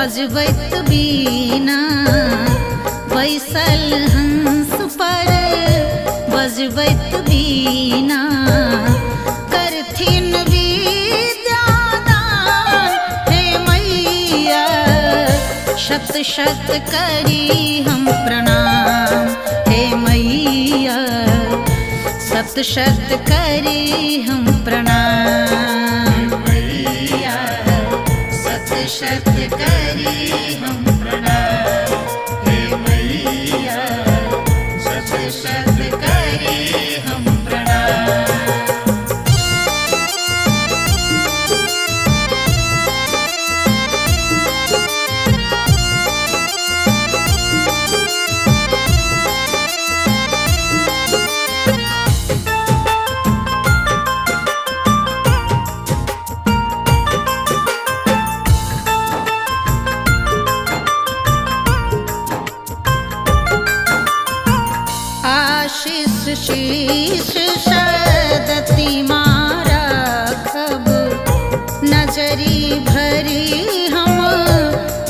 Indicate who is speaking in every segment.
Speaker 1: बजबैत बीना बैसल हंस पर बजबैत बीना करथिन विद्यादान हे मैया शत शत करी हम प्रणाम हे मैया शत शत करी हम प्रणाम मैया शत शत करी हम प्रणाम हे मैया शत शत करी हम प्रणाम। आशीष शीश सदती मारा खब नजरी भरी हम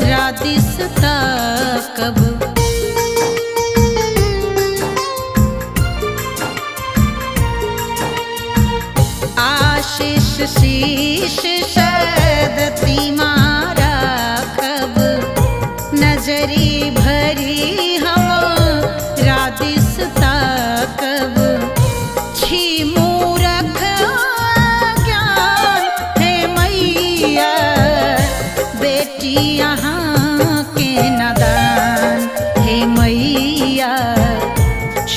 Speaker 1: रादिस ताकब आशीष शीश सदती मारा खब नजरी भरी हम रादिस ताकब छी मूरख ज्ञान हे मैया बेटी यहाँ के नादान हे मैया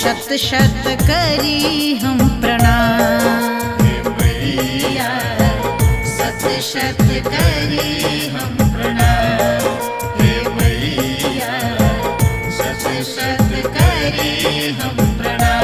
Speaker 1: शत शत करी हम प्रणाम हे मैया शत शत करी हम प्रणाम हे मैया शत शत करी हम प्रणाम।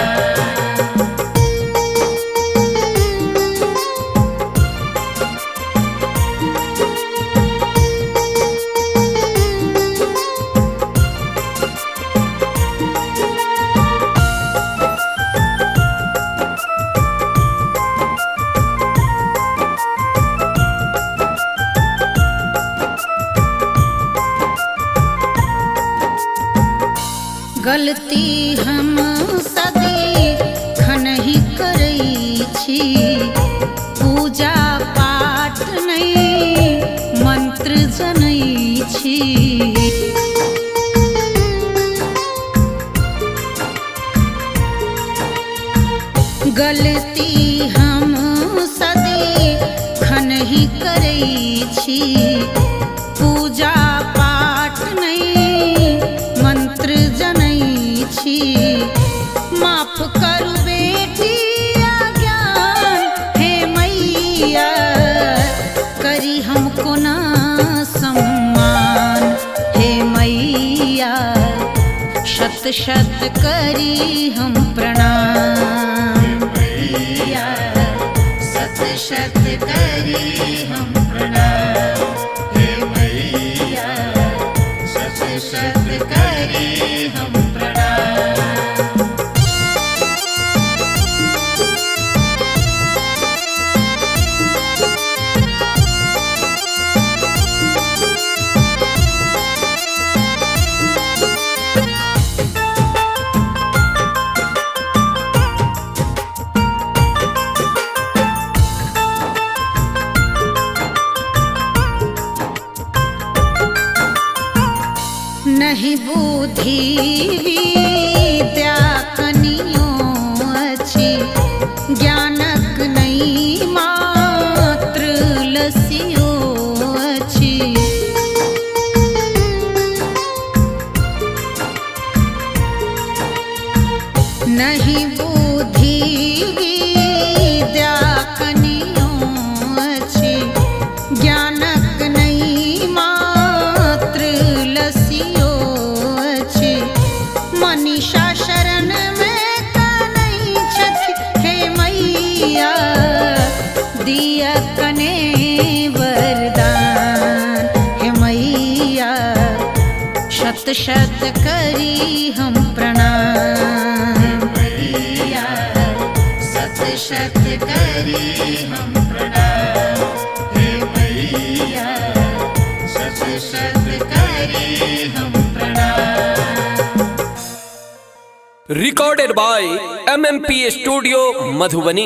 Speaker 1: गलती हम सदी खनहि करै छी पूजा पाठ नहीं मंत्र जनै छी गलती हम सदी खनहि करै छी पूजा पाठ नहीं मंत्र जनै छी माफ करू बेटी अज्ञान हे मैया करी हमको ना सम्मान हे मैया शत शत करी हम प्रणाम मैया शत शत करी हम प्रणाम हे मैया शत शत करी हम प्रणाम। नहीं बुद्धि विद्या कनियो अछि ज्ञानक नहीं मात्र लसियो अछि नहीं बुद्धि विद्या कनियो अछि ज्ञानक नहीं मात्र लसियो अछि मनीषा शरण में कनै छथि हे मैया दिया कने वरदान हे मैया शत शत करी हम प्रणाम मैया शत शत करी हम प्रणाम हे मैया शत शत करी हम प्रणाम।
Speaker 2: Recorded by MMP studio Madhubani.